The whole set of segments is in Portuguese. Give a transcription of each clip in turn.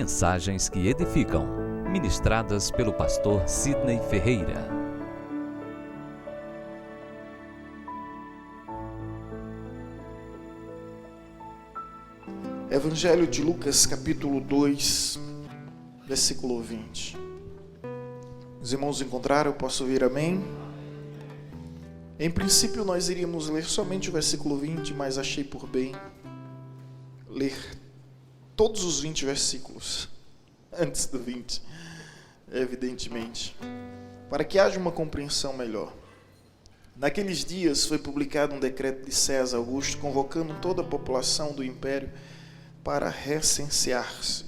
Mensagens que edificam, ministradas pelo pastor Sidney Ferreira. Evangelho de Lucas, capítulo 2, versículo 20. Os irmãos encontraram? Eu posso ouvir amém? Em princípio nós iríamos ler somente o versículo 20, mas achei por bem ler todos os 20 versículos, antes do 20, evidentemente, para que haja uma compreensão melhor. Naqueles dias foi publicado um decreto de César Augusto convocando toda a população do império para recensear-se.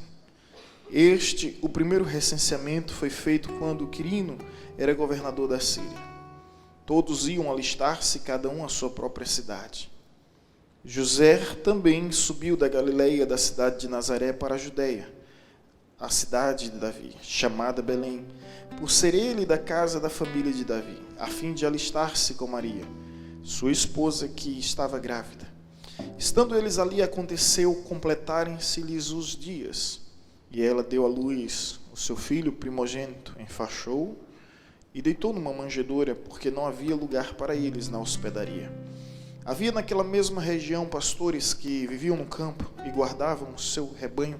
O primeiro recenseamento foi feito quando Quirino era governador da Síria. Todos iam alistar-se, cada um à sua própria cidade. José também subiu da Galileia, da cidade de Nazaré, para a Judeia, a cidade de Davi, chamada Belém, por ser ele da casa da família de Davi, a fim de alistar-se com Maria, sua esposa, que estava grávida. Estando eles ali, aconteceu completarem-se-lhes os dias, e ela deu à luz o seu filho primogênito, enfaixou-o e deitou numa manjedoura, porque não havia lugar para eles na hospedaria. Havia naquela mesma região pastores que viviam no campo e guardavam o seu rebanho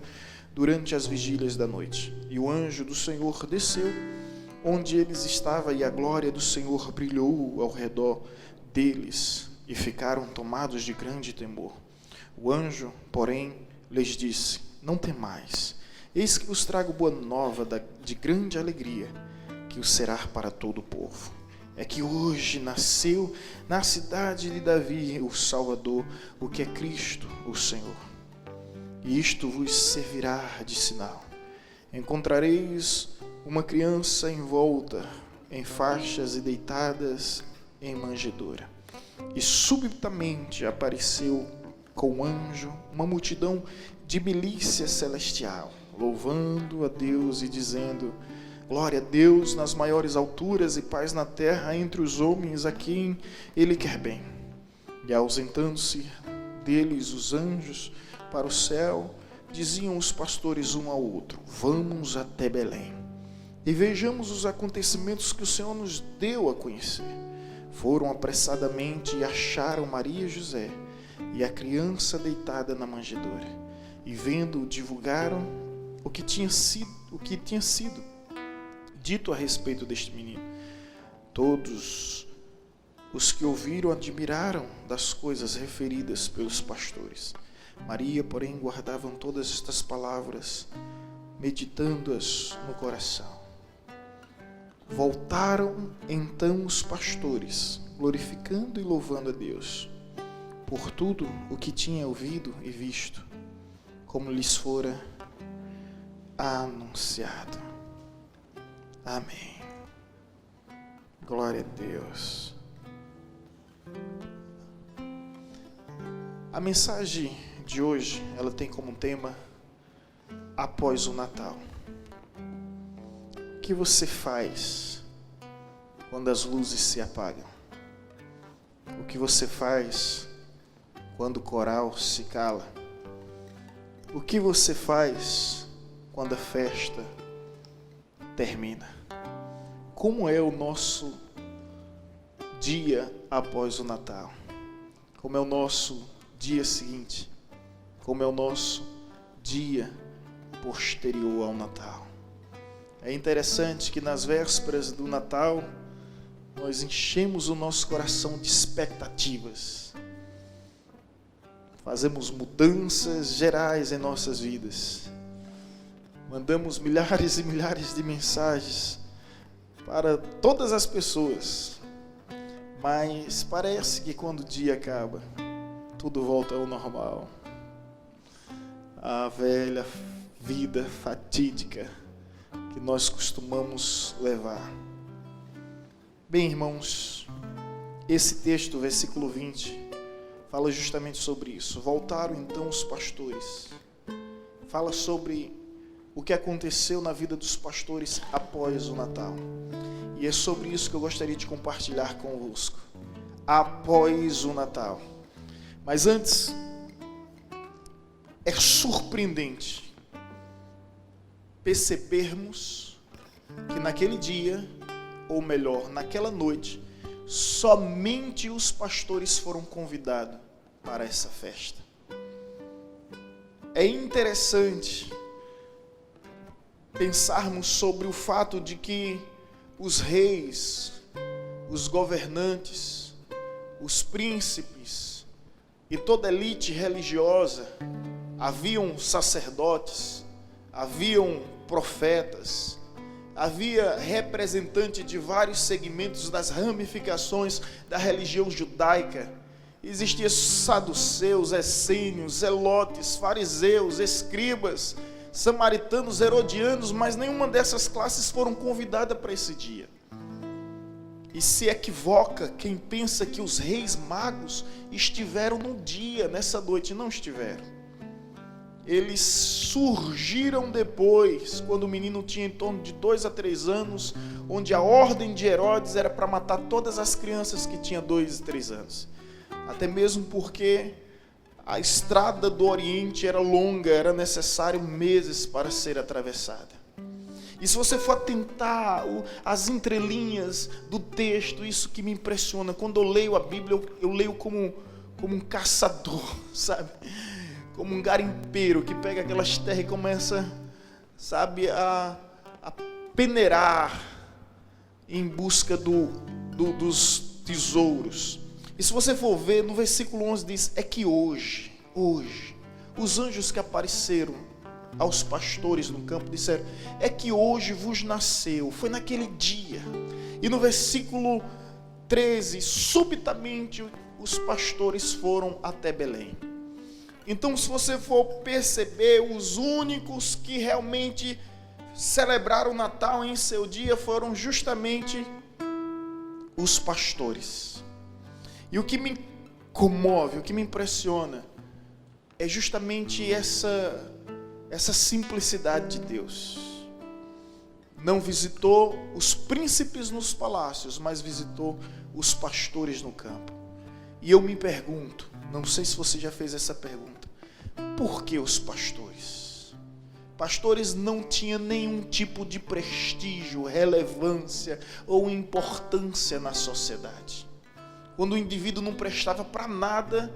durante as vigílias da noite. E o anjo do Senhor desceu onde eles estavam, e a glória do Senhor brilhou ao redor deles, e ficaram tomados de grande temor. O anjo, porém, lhes disse: não temais, eis que vos trago boa nova de grande alegria, que o será para todo o povo. É que hoje nasceu na cidade de Davi o Salvador, o que é Cristo, o Senhor. E isto vos servirá de sinal: encontrareis uma criança envolta em faixas e deitadas em manjedoura. E subitamente apareceu com o anjo uma multidão de milícia celestial, louvando a Deus e dizendo: glória a Deus nas maiores alturas e paz na terra entre os homens a quem Ele quer bem. E ausentando-se deles os anjos para o céu, diziam os pastores um ao outro: vamos até Belém e vejamos os acontecimentos que o Senhor nos deu a conhecer. Foram apressadamente e acharam Maria e José e a criança deitada na manjedoura. E vendo-o, divulgaram o que tinha sido dito a respeito deste menino. Todos os que ouviram admiraram das coisas referidas pelos pastores. Maria, porém, guardava todas estas palavras, meditando-as no coração. Voltaram então os pastores, glorificando e louvando a Deus por tudo o que tinha ouvido e visto, como lhes fora anunciado. Amém. Glória a Deus. A mensagem de hoje, ela tem como tema após o Natal. O que você faz quando as luzes se apagam? O que você faz quando o coral se cala? O que você faz quando a festa termina? Como é o nosso dia após o Natal? Como é o nosso dia seguinte? Como é o nosso dia posterior ao Natal? É interessante que nas vésperas do Natal nós enchemos o nosso coração de expectativas. Fazemos mudanças gerais em nossas vidas. Mandamos milhares e milhares de mensagens para todas as pessoas. Mas parece que quando o dia acaba, tudo volta ao normal. A velha vida fatídica que nós costumamos levar. Bem, irmãos, esse texto, versículo 20, fala justamente sobre isso. Voltaram então os pastores. Fala sobre o que aconteceu na vida dos pastores após o Natal. E é sobre isso que eu gostaria de compartilhar convosco. Após o Natal. Mas antes, é surpreendente percebermos que naquele dia, ou melhor, naquela noite, somente os pastores foram convidados para essa festa. É interessante pensarmos sobre o fato de que os reis, os governantes, os príncipes e toda a elite religiosa, haviam sacerdotes, haviam profetas, havia representante de vários segmentos das ramificações da religião judaica. Existiam saduceus, essênios, zelotes, fariseus, escribas, samaritanos, herodianos, mas nenhuma dessas classes foram convidadas para esse dia. E se equivoca quem pensa que os reis magos estiveram no dia, nessa noite. Não estiveram. Eles surgiram depois, quando o menino tinha em torno de 2 a 3 anos, onde a ordem de Herodes era para matar todas as crianças que tinham 2 e 3 anos. Até mesmo porque a estrada do Oriente era longa, era necessário meses para ser atravessada. E se você for atentar as entrelinhas do texto, isso que me impressiona, quando eu leio a Bíblia, eu leio como um caçador, sabe? Como um garimpeiro que pega aquelas terras e começa, sabe, a peneirar em busca dos tesouros. E se você for ver, no versículo 11 diz, é que hoje, os anjos que apareceram aos pastores no campo disseram, é que hoje vos nasceu, foi naquele dia. E no versículo 13, subitamente os pastores foram até Belém. Então, se você for perceber, os únicos que realmente celebraram o Natal em seu dia foram justamente os pastores. E o que me comove, o que me impressiona, é justamente essa simplicidade de Deus. Não visitou os príncipes nos palácios, mas visitou os pastores no campo. E eu me pergunto, não sei se você já fez essa pergunta, por que os pastores? Pastores não tinham nenhum tipo de prestígio, relevância ou importância na sociedade. Quando o indivíduo não prestava para nada,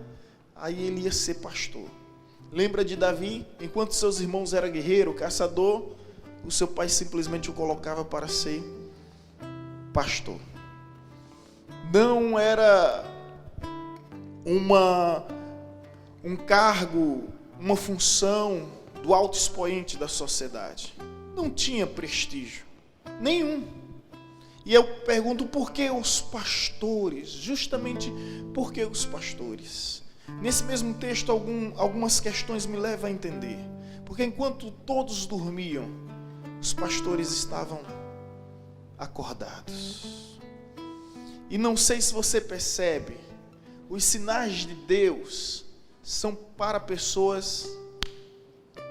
aí ele ia ser pastor. Lembra de Davi? Enquanto seus irmãos eram guerreiro, caçador, o seu pai simplesmente o colocava para ser pastor. Não era um cargo, uma função do alto expoente da sociedade. Não tinha prestígio nenhum. E eu pergunto, por que os pastores? Justamente por que os pastores? Nesse mesmo texto, algumas questões me levam a entender. Porque enquanto todos dormiam, os pastores estavam acordados. E não sei se você percebe, os sinais de Deus são para pessoas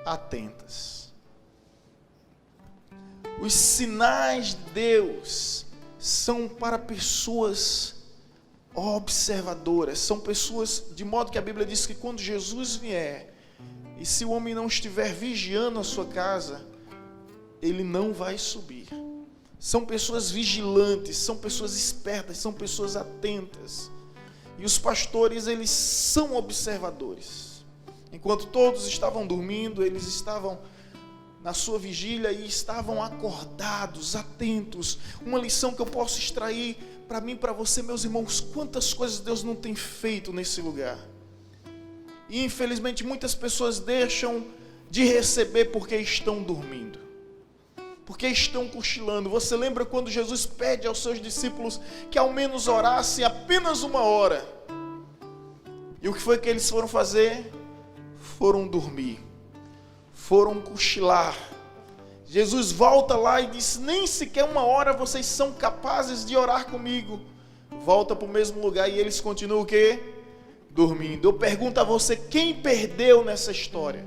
atentas. Os sinais de Deus são para pessoas observadoras, são pessoas, de modo que a Bíblia diz que quando Jesus vier, e se o homem não estiver vigiando a sua casa, ele não vai subir. São pessoas vigilantes, são pessoas espertas, são pessoas atentas. E os pastores, eles são observadores. Enquanto todos estavam dormindo, eles estavam na sua vigília e estavam acordados, atentos. Uma lição que eu posso extrair para mim e para você, meus irmãos, quantas coisas Deus não tem feito nesse lugar. E infelizmente muitas pessoas deixam de receber porque estão dormindo, porque estão cochilando. Você lembra quando Jesus pede aos seus discípulos que ao menos orassem apenas 1 hora? E o que foi que eles foram fazer? Foram dormir, foram cochilar. Jesus volta lá e diz, nem sequer 1 hora vocês são capazes de orar comigo. Volta para o mesmo lugar e eles continuam o quê? Dormindo. Eu pergunto a você, quem perdeu nessa história?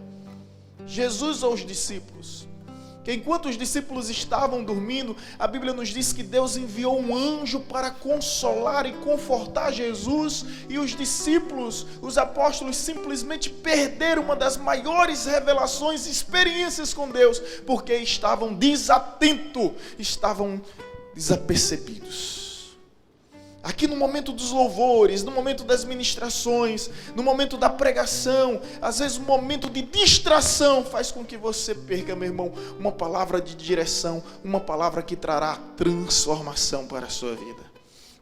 Jesus ou os discípulos? que enquanto os discípulos estavam dormindo, a Bíblia nos diz que Deus enviou um anjo para consolar e confortar Jesus, e os discípulos, os apóstolos, simplesmente perderam uma das maiores revelações e experiências com Deus, porque estavam desatentos, estavam desapercebidos. Aqui no momento dos louvores, no momento das ministrações, no momento da pregação, às vezes um momento de distração faz com que você perca, meu irmão, uma palavra de direção, uma palavra que trará transformação para a sua vida.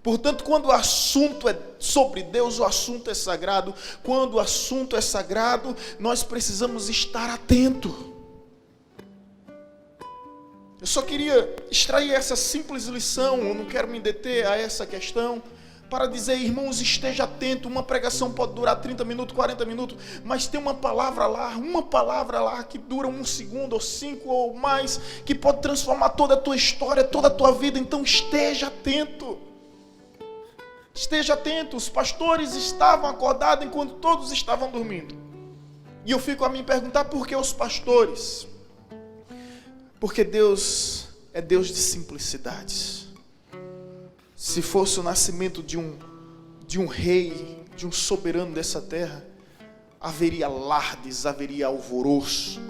Portanto, quando o assunto é sobre Deus, o assunto é sagrado. Quando o assunto é sagrado, nós precisamos estar atentos. Eu só queria extrair essa simples lição, eu não quero me deter a essa questão, para dizer, irmãos, esteja atento. Uma pregação pode durar 30 minutos, 40 minutos, mas tem uma palavra lá que dura 1 segundo, ou 5 ou mais, que pode transformar toda a tua história, toda a tua vida. Então esteja atento. Esteja atento. Os pastores estavam acordados enquanto todos estavam dormindo. E eu fico a me perguntar, por que os pastores? Porque Deus é Deus de simplicidades. Se fosse o nascimento de um rei, de um soberano dessa terra, haveria alardes, haveria alvoroço,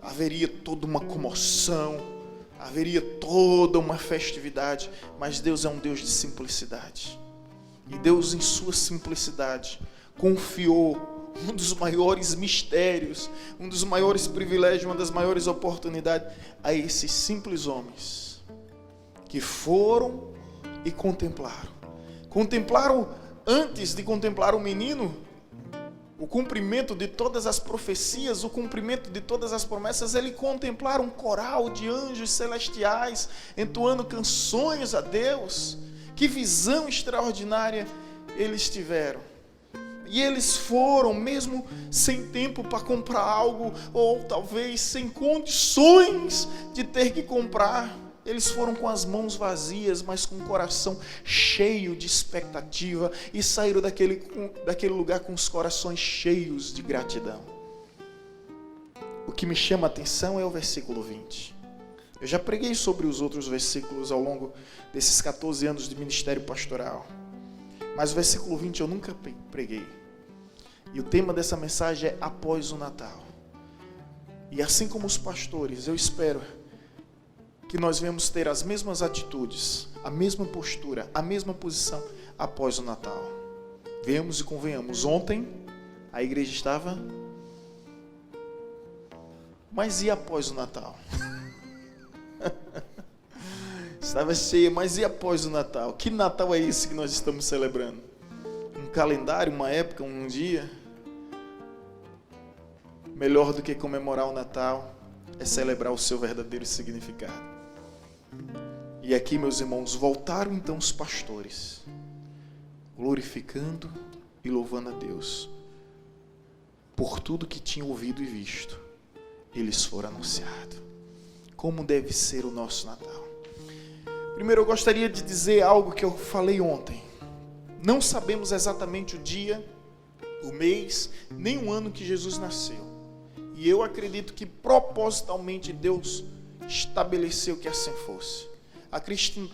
haveria toda uma comoção, haveria toda uma festividade. Mas Deus é um Deus de simplicidade. E Deus, em sua simplicidade, confiou um dos maiores mistérios, um dos maiores privilégios, uma das maiores oportunidades a esses simples homens que foram e contemplaram. Contemplaram, antes de contemplar o menino, o cumprimento de todas as profecias, o cumprimento de todas as promessas. Eles contemplaram um coral de anjos celestiais entoando canções a Deus. Que visão extraordinária eles tiveram. E eles foram, mesmo sem tempo para comprar algo, ou talvez sem condições de ter que comprar, eles foram com as mãos vazias, mas com o coração cheio de expectativa, e saíram daquele lugar com os corações cheios de gratidão. O que me chama a atenção é o versículo 20. Eu já preguei sobre os outros versículos ao longo desses 14 anos de ministério pastoral, mas o versículo 20 eu nunca preguei. E o tema dessa mensagem é após o Natal. E assim como os pastores, eu espero que nós venhamos ter as mesmas atitudes, a mesma postura, a mesma posição após o Natal. Venhamos e convenhamos, ontem a igreja estava, mas e após o Natal? Estava cheia, mas e após o Natal? Que Natal é esse que nós estamos celebrando? Um calendário, uma época, um dia? Melhor do que comemorar o Natal é celebrar o seu verdadeiro significado. E aqui, meus irmãos, voltaram então os pastores, glorificando e louvando a Deus por tudo que tinham ouvido e visto. Eles foram anunciados. Como deve ser o nosso Natal? Primeiro, eu gostaria de dizer algo que eu falei ontem. Não sabemos exatamente o dia, o mês, nem o ano que Jesus nasceu. E eu acredito que propositalmente Deus estabeleceu que assim fosse.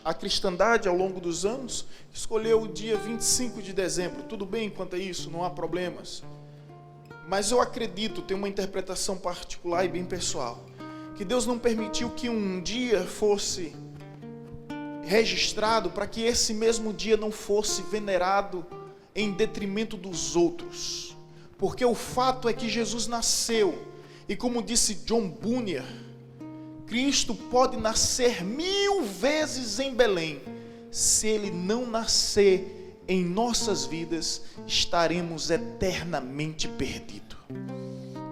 A cristandade, ao longo dos anos, escolheu o dia 25 de dezembro. Tudo bem quanto a isso, não há problemas. Mas eu acredito, tenho uma interpretação particular e bem pessoal, que Deus não permitiu que um dia fosse registrado para que esse mesmo dia não fosse venerado em detrimento dos outros. Porque o fato é que Jesus nasceu, e como disse John Bunyan, Cristo pode nascer 1000 vezes em Belém, se Ele não nascer em nossas vidas, estaremos eternamente perdidos.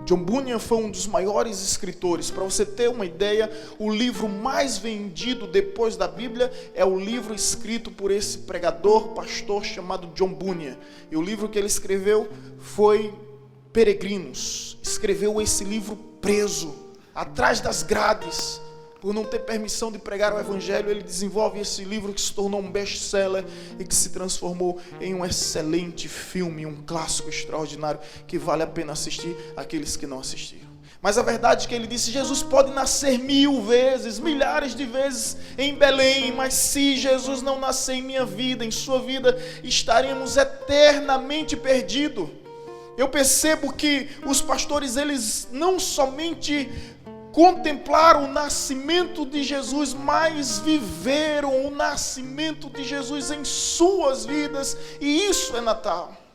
John Bunyan foi um dos maiores escritores. Para você ter uma ideia, o livro mais vendido depois da Bíblia é o livro escrito por esse pregador, pastor chamado John Bunyan. E o livro que ele escreveu foi Peregrinos. Escreveu esse livro preso, atrás das grades, por não ter permissão de pregar o Evangelho. Ele desenvolve esse livro que se tornou um best-seller e que se transformou em um excelente filme, um clássico extraordinário que vale a pena assistir aqueles que não assistiram. Mas a verdade é que ele disse: Jesus pode nascer 1000 vezes, milhares de vezes em Belém, mas se Jesus não nascer em minha vida, em sua vida, estaremos eternamente perdidos. Eu percebo que os pastores, eles não somente contemplaram o nascimento de Jesus, mas viveram o nascimento de Jesus em suas vidas, e isso é Natal.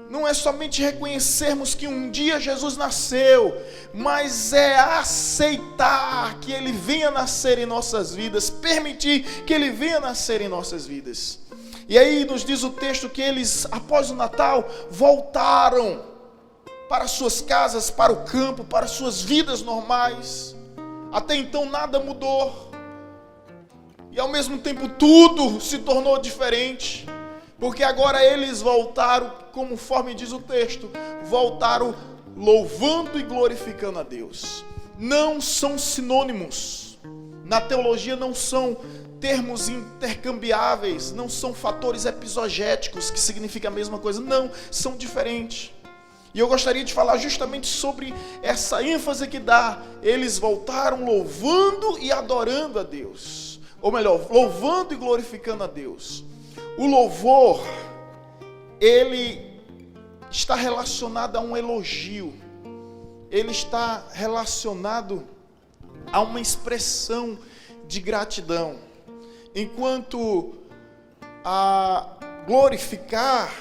Não é somente reconhecermos que um dia Jesus nasceu, mas é aceitar que Ele venha nascer em nossas vidas, permitir que Ele venha nascer em nossas vidas. E aí nos diz o texto que eles, após o Natal, voltaram para suas casas, para o campo, para suas vidas normais. Até então nada mudou. E ao mesmo tempo tudo se tornou diferente. Porque agora eles voltaram, conforme diz o texto, voltaram louvando e glorificando a Deus. Não são sinônimos. Na teologia não são termos intercambiáveis, não são fatores episogéticos que significam a mesma coisa. Não, são diferentes. E eu gostaria de falar justamente sobre essa ênfase que dá. Eles voltaram louvando e adorando a Deus. Ou melhor, louvando e glorificando a Deus. O louvor, ele está relacionado a um elogio. Ele está relacionado a uma expressão de gratidão. Enquanto a glorificar,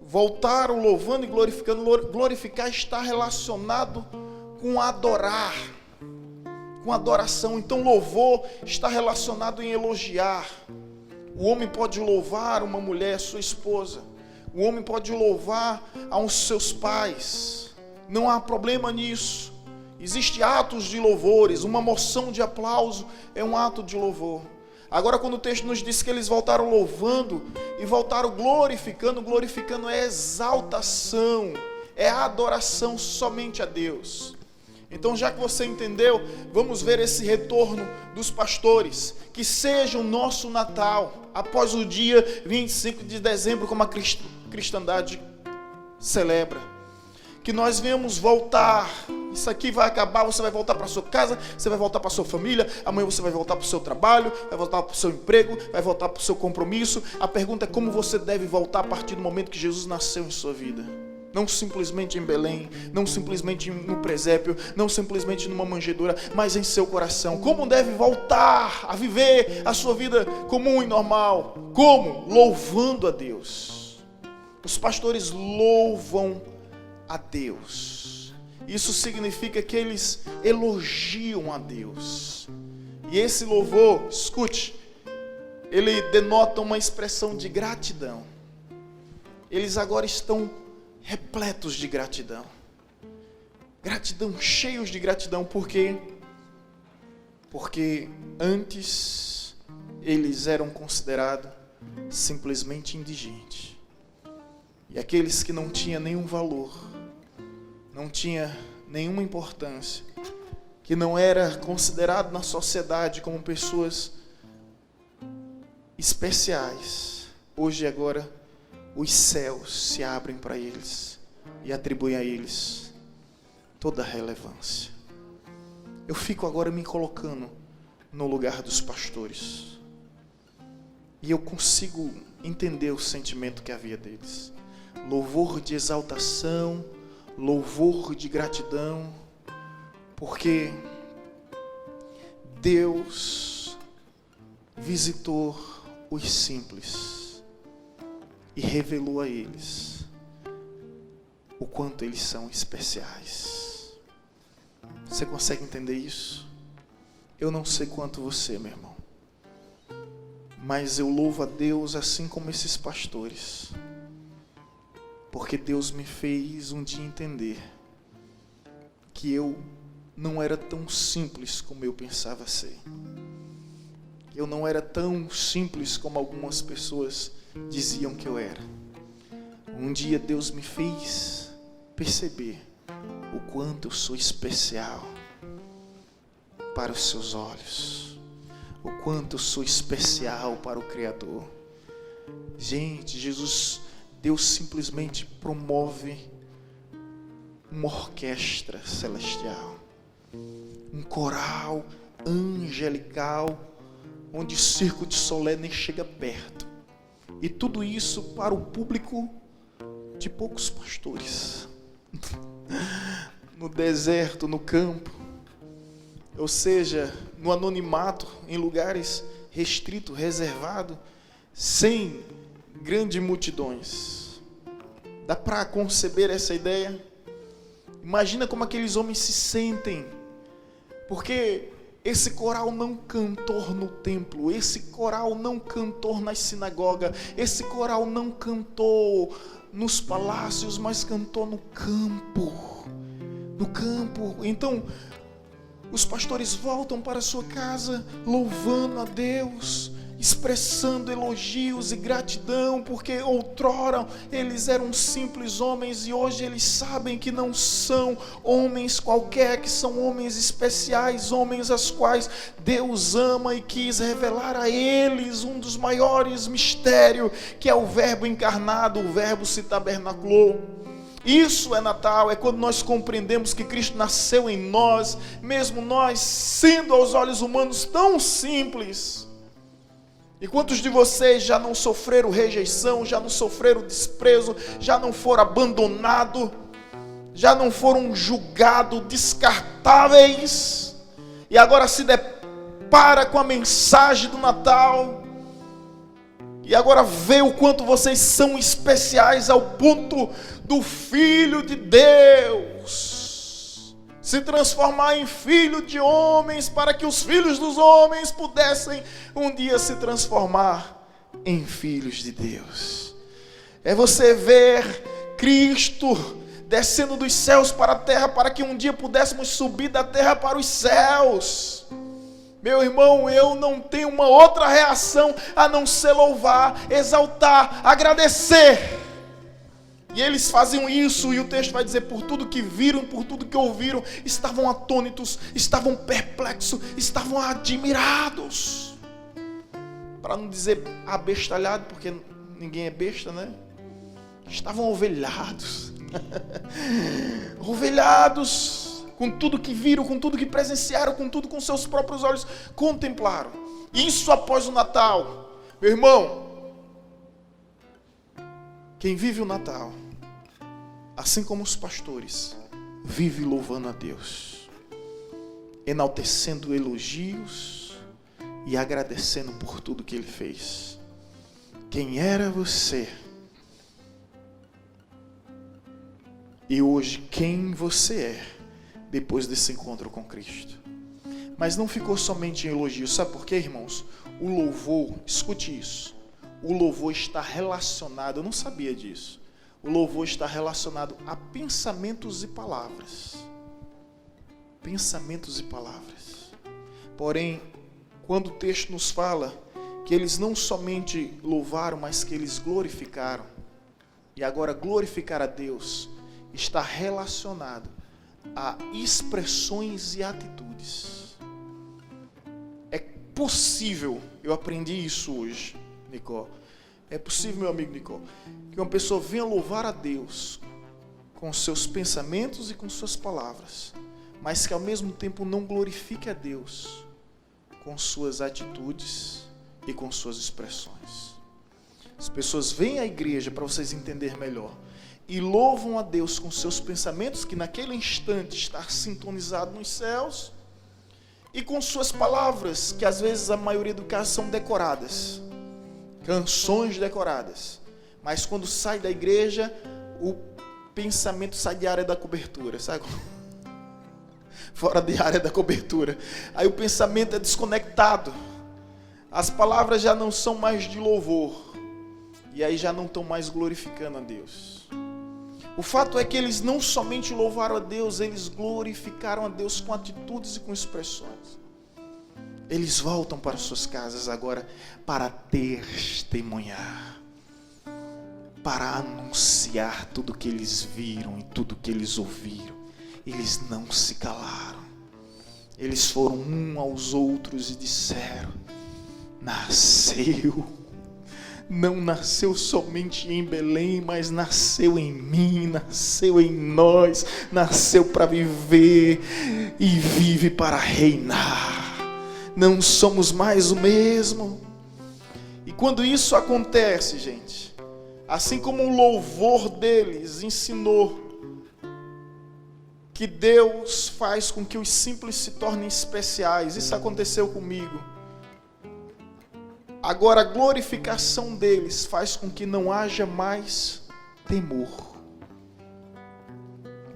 voltaram louvando e glorificando, glorificar está relacionado com adorar, com adoração. Então louvor está relacionado em elogiar. O homem pode louvar uma mulher, sua esposa. O homem pode louvar aos seus pais. Não há problema nisso. Existem atos de louvores. Uma moção de aplauso é um ato de louvor. Agora, quando o texto nos diz que eles voltaram louvando e voltaram glorificando, glorificando é exaltação, é adoração somente a Deus. Então, já que você entendeu, vamos ver esse retorno dos pastores. Que seja o nosso Natal, após o dia 25 de dezembro, como a cristandade celebra. Que nós venhamos voltar. Isso aqui vai acabar, você vai voltar para sua casa, você vai voltar para sua família, amanhã você vai voltar para o seu trabalho, vai voltar para o seu emprego, vai voltar para o seu compromisso. A pergunta é como você deve voltar a partir do momento que Jesus nasceu em sua vida. Não simplesmente em Belém, não simplesmente no presépio, não simplesmente numa manjedoura, mas em seu coração. Como deve voltar a viver a sua vida comum e normal? Como? Louvando a Deus. Os pastores louvam a Deus. Isso significa que eles elogiam a Deus. E esse louvor, escute, ele denota uma expressão de gratidão. Eles agora estão repletos de gratidão. Gratidão, cheios de gratidão. Por quê? Porque antes eles eram considerados simplesmente indigentes. E aqueles que não tinham nenhum valor, não tinha nenhuma importância, que não era considerado na sociedade como pessoas especiais, hoje e agora os céus se abrem para eles e atribuem a eles toda a relevância. Eu fico agora me colocando no lugar dos pastores e eu consigo entender o sentimento que havia deles. Louvor de exaltação, louvor de gratidão, porque Deus visitou os simples e revelou a eles o quanto eles são especiais. Você consegue entender isso? Eu não sei quanto você, meu irmão, mas eu louvo a Deus assim como esses pastores, porque Deus me fez um dia entender que eu não era tão simples como eu pensava ser. Eu não era tão simples como algumas pessoas diziam que eu era. Um dia Deus me fez perceber o quanto eu sou especial para os seus olhos, o quanto eu sou especial para o Criador. Gente, Deus simplesmente promove uma orquestra celestial, um coral angelical, onde o Circo de Solé nem chega perto. E tudo isso para o público de poucos pastores, no deserto, no campo, ou seja, no anonimato, em lugares restritos, reservados, sem grandes multidões. Dá para conceber essa ideia? Imagina como aqueles homens se sentem, porque esse coral não cantou no templo, esse coral não cantou nas sinagogas, esse coral não cantou nos palácios, mas cantou no campo. No campo. Então, os pastores voltam para sua casa louvando a Deus, expressando elogios e gratidão, porque outrora eles eram simples homens e hoje eles sabem que não são homens qualquer, que são homens especiais, homens aos quais Deus ama e quis revelar a eles um dos maiores mistérios, que é o Verbo encarnado, o Verbo se tabernaculou. Isso é Natal, é quando nós compreendemos que Cristo nasceu em nós, mesmo nós sendo aos olhos humanos tão simples. E quantos de vocês já não sofreram rejeição, já não sofreram desprezo, já não foram abandonados, já não foram julgados, descartáveis, e agora se depara com a mensagem do Natal, e agora vê o quanto vocês são especiais ao ponto do Filho de Deus se transformar em filho de homens, para que os filhos dos homens pudessem um dia se transformar em filhos de Deus. É você ver Cristo descendo dos céus para a terra, para que um dia pudéssemos subir da terra para os céus. Meu irmão, eu não tenho uma outra reação a não ser louvar, exaltar, agradecer. E eles faziam isso, e o texto vai dizer, por tudo que viram, por tudo que ouviram, estavam atônitos, estavam perplexos, estavam admirados. Para não dizer abestalhado, porque ninguém é besta, né? Estavam ovelhados. Ovelhados, com tudo que viram, com tudo que presenciaram, com tudo com seus próprios olhos contemplaram. Isso após o Natal. Meu irmão, quem vive o Natal, assim como os pastores, vive louvando a Deus, enaltecendo elogios e agradecendo por tudo que Ele fez. Quem era você? E hoje quem você é, depois desse encontro com Cristo. Mas não ficou somente em elogios. Sabe por quê, irmãos? O louvor, escute isso, o louvor está relacionado, eu não sabia disso, o louvor está relacionado a pensamentos e palavras. Pensamentos e palavras. Porém, quando o texto nos fala que eles não somente louvaram, mas que eles glorificaram, e agora glorificar a Deus está relacionado a expressões e atitudes. É possível, eu aprendi isso hoje, Nicó, é possível, meu amigo Nicó, que uma pessoa venha louvar a Deus com seus pensamentos e com suas palavras, mas que ao mesmo tempo não glorifique a Deus com suas atitudes e com suas expressões. As pessoas vêm à igreja, para vocês entenderem melhor, e louvam a Deus com seus pensamentos, que naquele instante está sintonizado nos céus, e com suas palavras, que às vezes a maioria do caso são decoradas, canções decoradas, mas quando sai da igreja, o pensamento sai de área da cobertura, sabe? Fora de área da cobertura. Aí o pensamento é desconectado, as palavras já não são mais de louvor, e aí já não estão mais glorificando a Deus. O fato é que eles não somente louvaram a Deus, eles glorificaram a Deus com atitudes e com expressões. Eles voltam para suas casas agora para testemunhar, para anunciar tudo que eles viram e tudo que eles ouviram. Eles não se calaram. Eles foram um aos outros e disseram: não nasceu somente em Belém, mas nasceu em mim, nasceu em nós, nasceu para viver e vive para reinar. Não somos mais o mesmo. E quando isso acontece, gente, assim como o louvor deles ensinou que Deus faz com que os simples se tornem especiais, isso aconteceu comigo. Agora a glorificação deles faz com que não haja mais temor,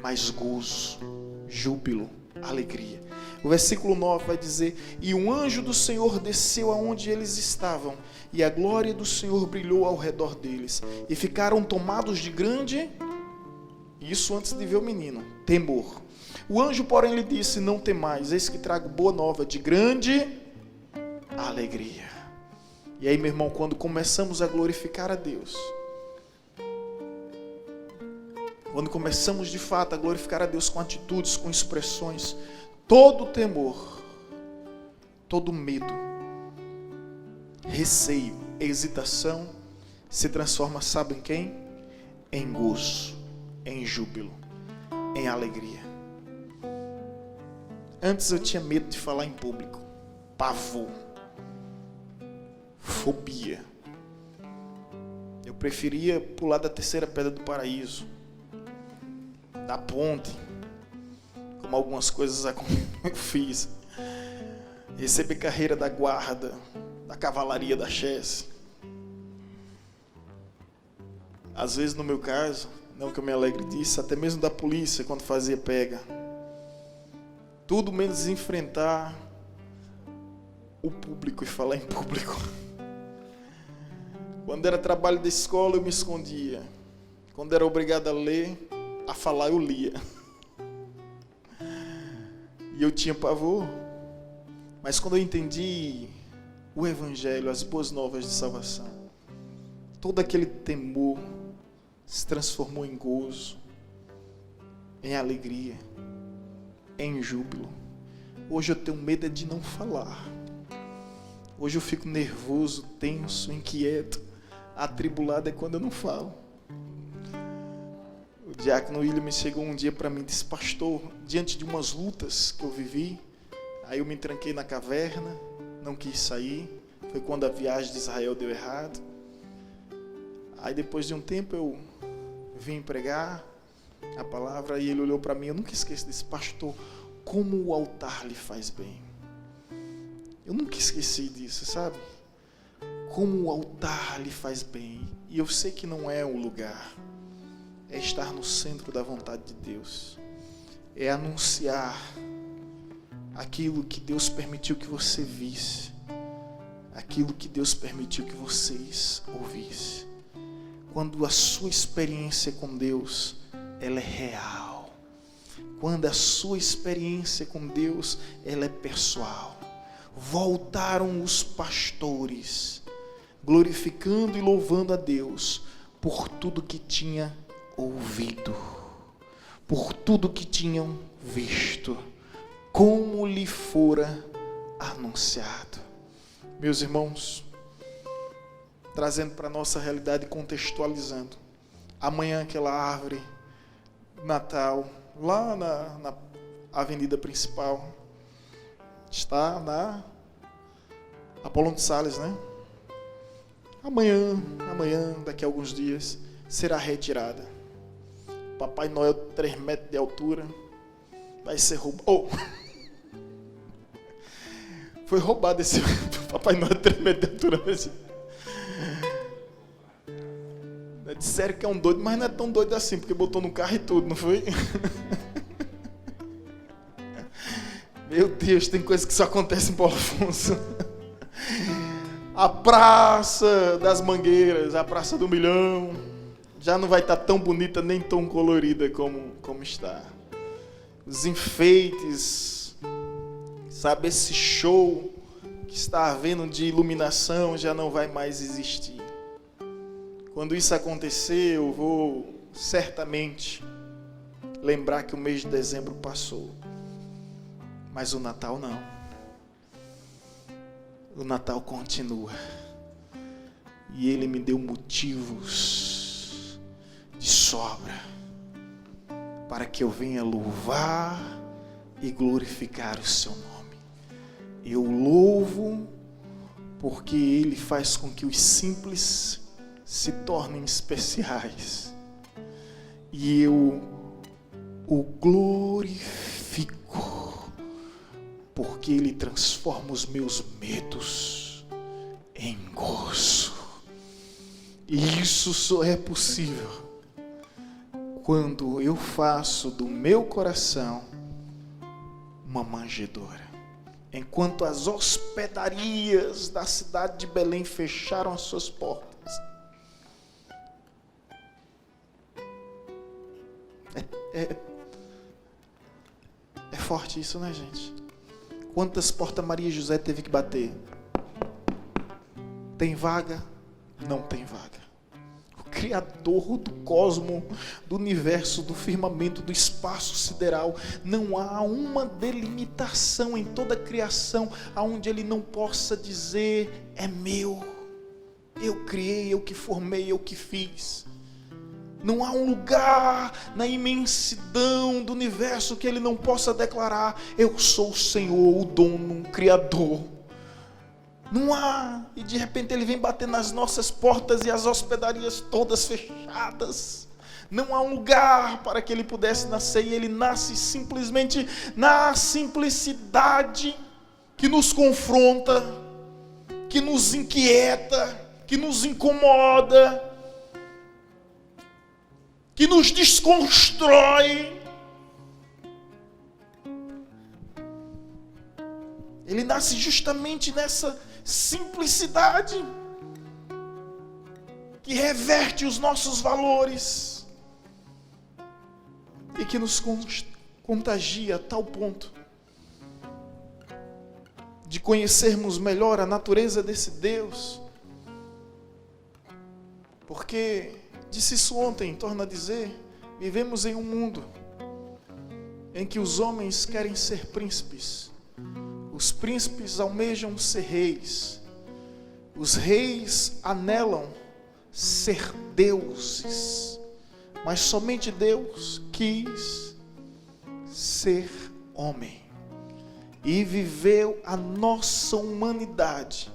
mas gozo, júbilo, alegria. O versículo 9 vai dizer: e um anjo do Senhor desceu aonde eles estavam, e a glória do Senhor brilhou ao redor deles, e ficaram tomados de grande, isso antes de ver o menino, temor. O anjo, porém, lhe disse: não temais, eis que trago boa nova de grande alegria. E aí, meu irmão, quando começamos a glorificar a Deus, quando começamos de fato a glorificar a Deus com atitudes, com expressões, todo temor, todo medo, receio, hesitação, se transforma, sabe em quem? Em gozo, em júbilo, em alegria. Antes eu tinha medo de falar em público, pavor, fobia. Eu preferia pular da terceira pedra do paraíso, da ponte, como algumas coisas eu fiz, receber carreira da guarda, da cavalaria da Chesse. Às vezes, no meu caso, não que eu me alegre disso, até mesmo da polícia, quando fazia pega. Tudo menos enfrentar o público e falar em público. Quando era trabalho da escola, eu me escondia. Quando era obrigado a ler, a falar, eu lia. E eu tinha pavor. Mas quando eu entendi o Evangelho, as boas novas de salvação, todo aquele temor se transformou em gozo, em alegria, em júbilo. Hoje eu tenho medo de não falar. Hoje eu fico nervoso, tenso, inquieto, atribulado é quando eu não falo. O diácono William chegou um dia para mim e disse: pastor, diante de umas lutas que eu vivi, aí eu me tranquei na caverna, não quis sair. Foi quando a viagem de Israel deu errado. Aí depois de um tempo eu vim pregar a palavra e ele olhou para mim, eu nunca esqueço desse: pastor, como o altar lhe faz bem. Eu nunca esqueci disso, sabe? Como o altar lhe faz bem. E eu sei que não é um lugar, é estar no centro da vontade de Deus, é anunciar aquilo que Deus permitiu que você visse, aquilo que Deus permitiu que vocês ouvissem. Quando a sua experiência com Deus, ela é real. Quando a sua experiência com Deus, ela é pessoal. Voltaram os pastores, glorificando e louvando a Deus por tudo que tinha ouvido, por tudo que tinham visto, como lhe fora anunciado. Meus irmãos, trazendo para a nossa realidade, contextualizando, amanhã aquela árvore, Natal, lá na avenida principal, está na Apolônio de Sales, né? Amanhã, daqui a alguns dias, será retirada. Papai Noel, 3 metros de altura, vai ser roubado. Oh! Foi roubado esse Papai Noel, 3 metros de altura. Disseram que é um doido, mas não é tão doido assim, porque botou no carro e tudo, não foi? Meu Deus, tem coisa que só acontece em Paulo Afonso. A Praça das Mangueiras, a Praça do Milhão, já não vai estar tão bonita nem tão colorida como está. Os enfeites, sabe, esse show que está havendo de iluminação já não vai mais existir. Quando isso acontecer, eu vou certamente lembrar que o mês de dezembro passou. Mas o Natal não. O Natal continua. e Ele me deu motivos de sobra para que eu venha louvar e glorificar o seu nome. Eu louvo porque Ele faz com que os simples se tornem especiais. E eu o glorifico porque Ele transforma os meus medos em gozo. E isso só é possível quando eu faço do meu coração uma manjedoura. Enquanto as hospedarias da cidade de Belém fecharam as suas portas, é forte isso, né, gente? Quantas portas Maria José teve que bater? Tem vaga? Não tem vaga. O Criador do cosmo, do universo, do firmamento, do espaço sideral, não há uma delimitação em toda a criação aonde Ele não possa dizer: é meu, eu criei, eu que formei, eu que fiz. Não há um lugar na imensidão do universo que Ele não possa declarar: eu sou o Senhor, o dono, o Criador. Não há. E de repente Ele vem bater nas nossas portas e as hospedarias todas fechadas. Não há um lugar para que Ele pudesse nascer, e Ele nasce simplesmente na simplicidade que nos confronta, que nos inquieta, que nos incomoda, que nos desconstrói. Ele nasce justamente nessa simplicidade que reverte os nossos valores e que nos contagia a tal ponto de conhecermos melhor a natureza desse Deus. Porque, disse isso ontem, torna a dizer, vivemos em um mundo em que os homens querem ser príncipes. Os príncipes almejam ser reis. Os reis anelam ser deuses. Mas somente Deus quis ser homem. E viveu a nossa humanidade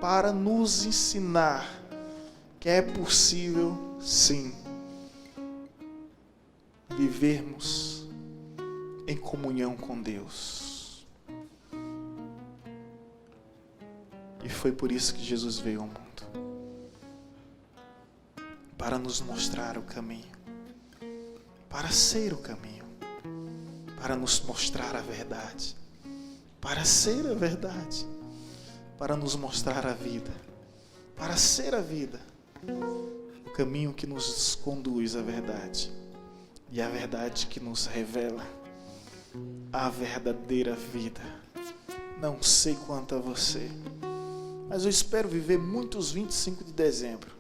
para nos ensinar que é possível, sim, vivermos em comunhão com Deus. E foi por isso que Jesus veio ao mundo, para nos mostrar o caminho, para ser o caminho, para nos mostrar a verdade, para ser a verdade, para nos mostrar a vida, para ser a vida, o caminho que nos conduz à verdade, e a verdade que nos revela a verdadeira vida. Não sei quanto a você, mas eu espero viver muitos 25 de dezembro.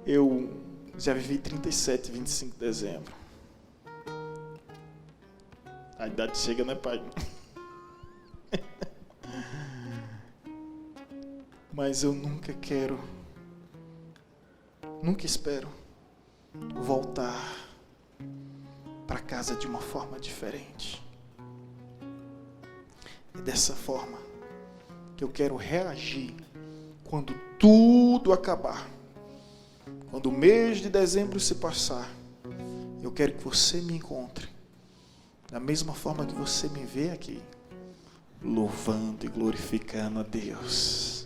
Eu já vivi 37, 25 de dezembro. A idade chega, né, pai? Mas eu nunca espero voltar para casa de uma forma diferente. É dessa forma que eu quero reagir quando tudo acabar. Quando o mês de dezembro se passar, eu quero que você me encontre da mesma forma que você me vê aqui, louvando e glorificando a Deus.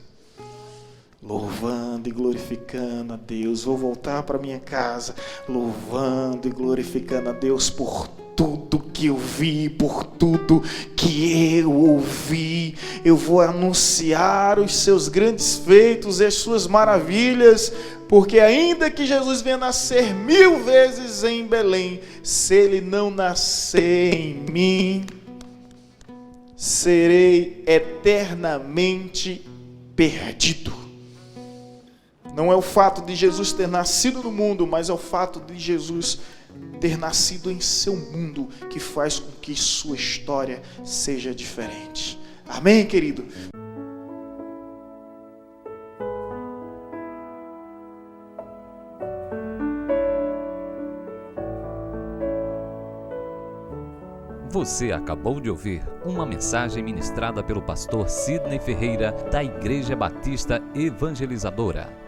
Louvando e glorificando a Deus. Vou voltar para minha casa louvando e glorificando a Deus por tudo que eu vi, por tudo que eu ouvi. Eu vou anunciar os seus grandes feitos e as suas maravilhas, porque ainda que Jesus venha nascer 1000 vezes em Belém, se Ele não nascer em mim, serei eternamente perdido. Não é o fato de Jesus ter nascido no mundo, mas é o fato de Jesus ter nascido em seu mundo que faz com que sua história seja diferente. Amém, querido? Você acabou de ouvir uma mensagem ministrada pelo pastor Sidney Ferreira, da Igreja Batista Evangelizadora.